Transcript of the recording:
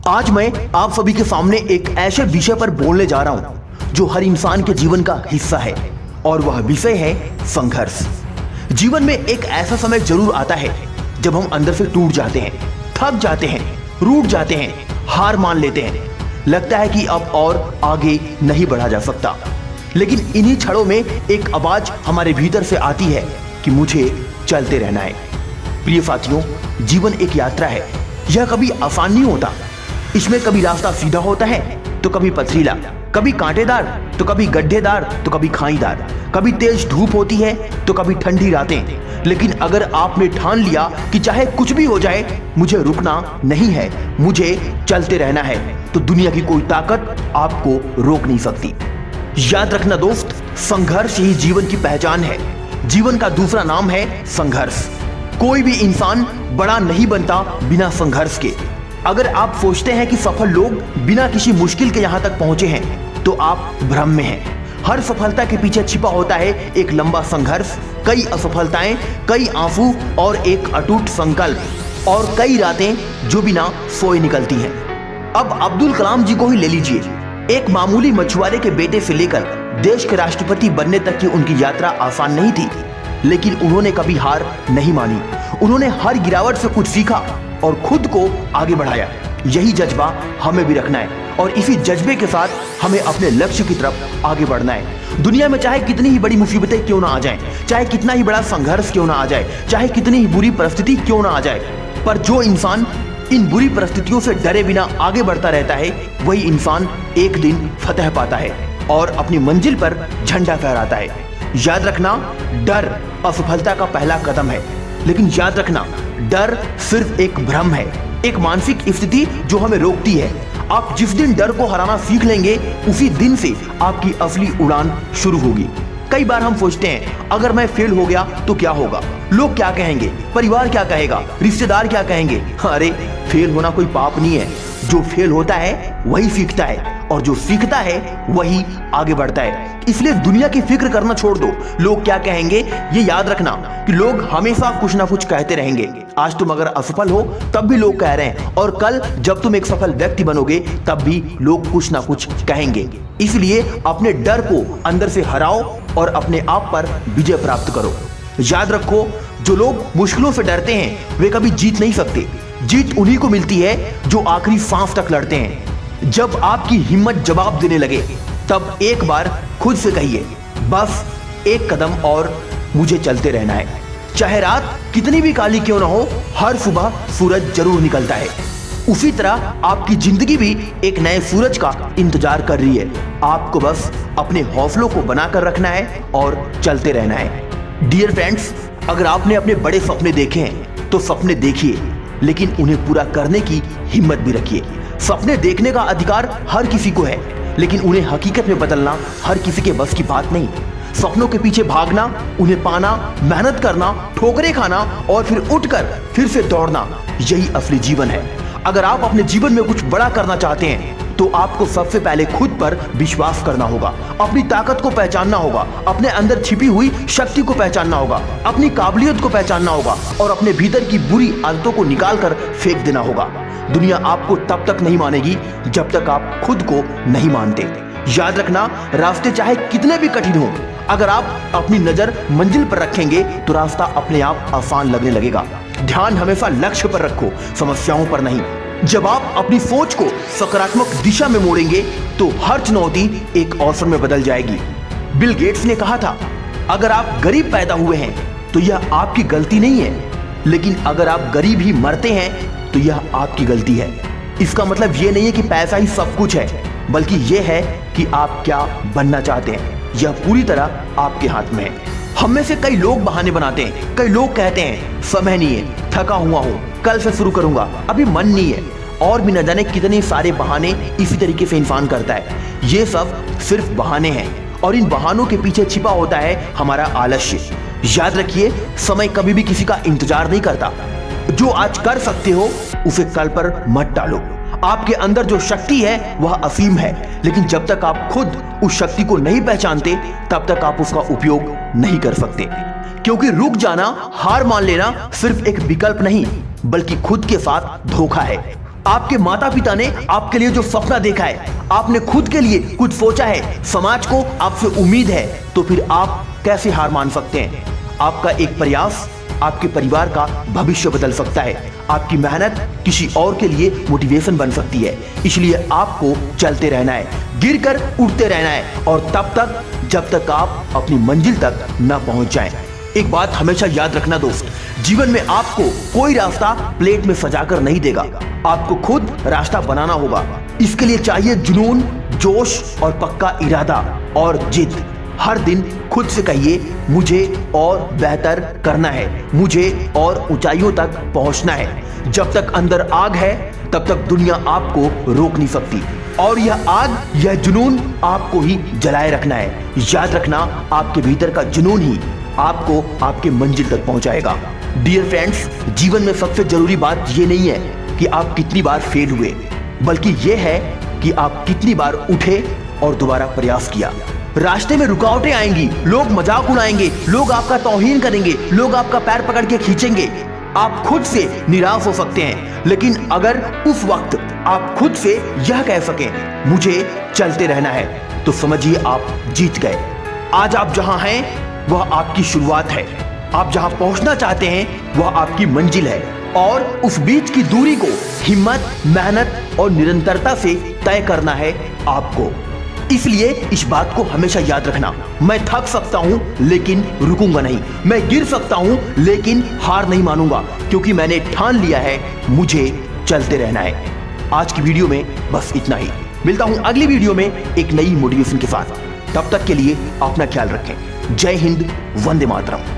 आज मैं आप सभी के सामने एक ऐसे विषय पर बोलने जा रहा हूं जो हर इंसान के जीवन का हिस्सा है, और वह विषय है संघर्ष। जीवन में एक ऐसा समय जरूर आता है जब हम अंदर से टूट जाते हैं, थक जाते हैं, रूठ जाते हैं, हार मान लेते हैं। लगता है कि अब और आगे नहीं बढ़ा जा सकता। लेकिन इन्हीं क्षणों में एक आवाज हमारे भीतर से आती है कि मुझे चलते रहना है। प्रिय साथियों, जीवन एक यात्रा है। यह कभी आसान नहीं होता। इसमें कभी रास्ता सीधा होता है तो कभी पथरीला, कभी कांटेदार तो कभी गड्ढेदार तो कभी खाईदार, कभी तेज धूप होती है तो कभी ठंडी रातें। लेकिन अगर आपने ठान लिया कि चाहे कुछ भी हो जाए, मुझे रुकना नहीं है, मुझे चलते रहना है, तो दुनिया की कोई ताकत आपको रोक नहीं सकती। याद रखना दोस्त, संघर्ष ही जीवन की पहचान है। जीवन का दूसरा नाम है संघर्ष। कोई भी इंसान बड़ा नहीं बनता बिना संघर्ष के। अगर आप सोचते हैं कि सफल लोग बिना किसी मुश्किल के यहां तक पहुंचे हैं, तो आप भ्रम में हैं। हर सफलता के पीछे छिपा होता है एक लंबा संघर्ष, कई असफलताएं, कई आंसू और एक अटूट संकल्प, और कई रातें जो बिना सोए निकलती हैं। अब अब्दुल कलाम जी को ही ले लीजिए। एक मामूली मछुआरे के बेटे से लेकर देश के राष्ट्रपति बनने तक की उनकी यात्रा आसान नहीं थी, लेकिन उन्होंने कभी हार नहीं मानी। उन्होंने हर गिरावट से कुछ सीखा और खुद को आगे बढ़ाया। यही जज्बा हमें भी रखना है, और इसी जज्बे के साथ हमें अपने लक्ष्य की तरफ आगे बढ़ना है। दुनिया में चाहे कितनी ही बड़ी मुसीबतें क्यों ना आ जाएं, चाहे कितना ही बड़ा संघर्ष क्यों ना आ जाए, चाहे कितनी ही बुरी परिस्थिति क्यों ना आ जाए, पर जो इंसान इन बुरी परिस्थितियों से डरे बिना आगे बढ़ता रहता है, वही इंसान एक दिन फतह पाता है और अपनी मंजिल पर झंडा फहराता है। याद रखना, डर असफलता का पहला कदम है। लेकिन याद रखना, डर सिर्फ एक भ्रम है, एक मानसिक स्थिति जो हमें रोकती है। आप जिस दिन डर को हराना सीख लेंगे, उसी दिन से आपकी असली उड़ान शुरू होगी। कई बार हम सोचते हैं, अगर मैं फेल हो गया तो क्या होगा? लोग क्या कहेंगे? परिवार क्या कहेगा? रिश्तेदार क्या कहेंगे? अरे, फेल होना कोई पाप नहीं है। जो फेल होता है वही सीखता है, और जो सीखता है वही आगे बढ़ता है। इसलिए दुनिया की फिक्र करना छोड़ दो। लोग क्या कहेंगे, ये याद रखना कि लोग हमेशा कुछ ना कुछ कहते रहेंगे। आज तुम अगर असफल हो तब भी लोग कह रहे हैं, और कल जब तुम एक सफल व्यक्ति बनोगे तब भी लोग कुछ ना कुछ कहेंगे। इसलिए अपने डर को अंदर से हराओ और अपने आप पर विजय प्राप्त करो। याद रखो, जो लोग मुश्किलों से डरते हैं वे कभी जीत नहीं सकते। जीत उन्हीं को मिलती है जो आखिरी सांस तक लड़ते हैं। जब आपकी हिम्मत जवाब देने लगे, तब एक बार खुद से कहिए, बस एक कदम और, मुझे चलते रहना है। चाहे रात कितनी भी काली क्यों ना हो, हर सुबह सूरज जरूर निकलता है। उसी तरह आपकी जिंदगी भी एक नए सूरज का इंतजार कर रही है। आपको बस अपने हौसलों को बनाकर रखना है और चलते रहना है। डियर फ्रेंड्स, अगर आपने अपने बड़े सपने देखे हैं तो सपने देखिए, लेकिन उन्हें पूरा करने की हिम्मत भी रखिए। सपने देखने का अधिकार हर किसी को है, लेकिन उन्हें हकीकत में बदलना हर किसी के बस की बात नहीं। सपनों के पीछे भागना, उन्हें पाना, मेहनत करना, ठोकरें खाना और फिर उठकर फिर से दौड़ना, यही असली जीवन है। अगर आप अपने जीवन में कुछ बड़ा करना चाहते हैं तो आपको सबसे पहले खुद पर विश्वास करना होगा, अपनी ताकत को पहचानना होगा, अपने अंदर छिपी हुई शक्ति को पहचानना होगा, अपनी काबिलियत को पहचानना होगा, और अपने भीतर की बुरी आदतों को निकालकर फेंक देना होगा। दुनिया आपको तब तक नहीं मानेगी जब तक आप खुद को नहीं मानते। याद रखना, रास्ते चाहे कितने भी कठिन हो, अगर आप अपनी नजर मंजिल पर रखेंगे तो रास्ता अपने आप आसान लगने लगेगा। ध्यान हमेशा लक्ष्य पर रखो, समस्याओं पर नहीं। जब आप अपनी सोच को सकारात्मक दिशा में मोड़ेंगे तो हर चुनौती एक अवसर में बदल जाएगी। बिल गेट्स ने कहा था, अगर आप गरीब पैदा हुए हैं तो यह आपकी गलती नहीं है, लेकिन अगर आप गरीब ही मरते हैं तो यह आपकी गलती है। इसका मतलब यह नहीं है कि पैसा ही सब कुछ है, बल्कि यह है कि आप क्या बनना चाहते हैं। यह पूरी तरह आपके हाथ में है। हम में से कई लोग बहाने बनाते हैं। कई लोग कहते हैं, समय नहीं है, थका हुआ हूं, कल से शुरू करूंगा, अभी मन नहीं है, और भी न जाने कितने सारे बहाने इसी तरीके से इंसान करता है। ये सब सिर्फ बहाने हैं, और इन बहानों के पीछे छिपा होता है हमारा आलस्य। याद रखिए, समय कभी भी किसी का इंतजार नहीं करता। जो आज कर सकते हो उसे कल पर मत टालो। आपके अंदर जो शक्ति है वह असीम है, लेकिन जब तक आप खुद उस शक्ति को नहीं पहचानते तब तक आप उसका उपयोग नहीं कर सकते। क्योंकि रुक जाना, हार मान लेना सिर्फ एक विकल्प नहीं, बल्कि खुद के साथ धोखा है। आपके माता पिता ने आपके लिए जो सपना देखा है, आपने खुद के लिए कुछ सोचा है, समाज को आपसे उम्मीद है, तो फिर आप कैसे हार मान सकते हैं? आपका एक प्रयास आपके परिवार का भविष्य बदल सकता है। आपकी मेहनत किसी और के लिए मोटिवेशन बन सकती है। इसलिए आपको चलते रहना है, गिरकर उठते रहना है, और तब तक जब तक आप अपनी मंजिल तक न पहुंच जाएं। एक बात हमेशा याद रखना दोस्त, जीवन में आपको कोई रास्ता प्लेट में सजाकर नहीं देगा, आपको खुद रास्ता बनाना होगा। इसके लिए चाहिए जुनून, जोश और पक्का इरादा और जिद। हर दिन खुद से कहिए, मुझे और बेहतर करना है, मुझे और ऊंचाइयों तक पहुंचना है। जब तक अंदर आग है तब तक दुनिया आपको रोक नहीं सकती, और यह आग, यह जुनून आपको ही जलाए रखना है। याद रखना, आपके भीतर का जुनून ही आपको आपके मंजिल तक पहुंचाएगा। डियर फ्रेंड्स, जीवन में सबसे जरूरी बात ये नहीं है कि आप कितनी बार फेल हुए, बल्कि यह है कि आप कितनी बार उठे और दोबारा प्रयास किया। रास्ते में रुकावटें आएंगी, लोग मजाक उड़ाएंगे, लोग आपका तौहीन करेंगे, लोग आपका पैर पकड़ के खींचेंगे, आप खुद से निराश हो सकते हैं। लेकिन अगर उस वक्त आप खुद से यह कह सकें, मुझे चलते रहना है, तो समझिए आप जीत गए। आज आप जहां हैं वह आपकी शुरुआत है, आप जहां पहुंचना चाहते हैं वह आपकी मंजिल है, और उस बीच की दूरी को हिम्मत, मेहनत और निरंतरता से तय करना है आपको। इसलिए इस बात को हमेशा याद रखना, मैं थक सकता हूं लेकिन रुकूंगा नहीं, मैं गिर सकता हूं लेकिन हार नहीं मानूंगा, क्योंकि मैंने ठान लिया है मुझे चलते रहना है। आज की वीडियो में बस इतना ही, मिलता हूं अगली वीडियो में एक नई मोटिवेशन के साथ। तब तक के लिए अपना ख्याल रखें। जय हिंद, वंदे मातरम।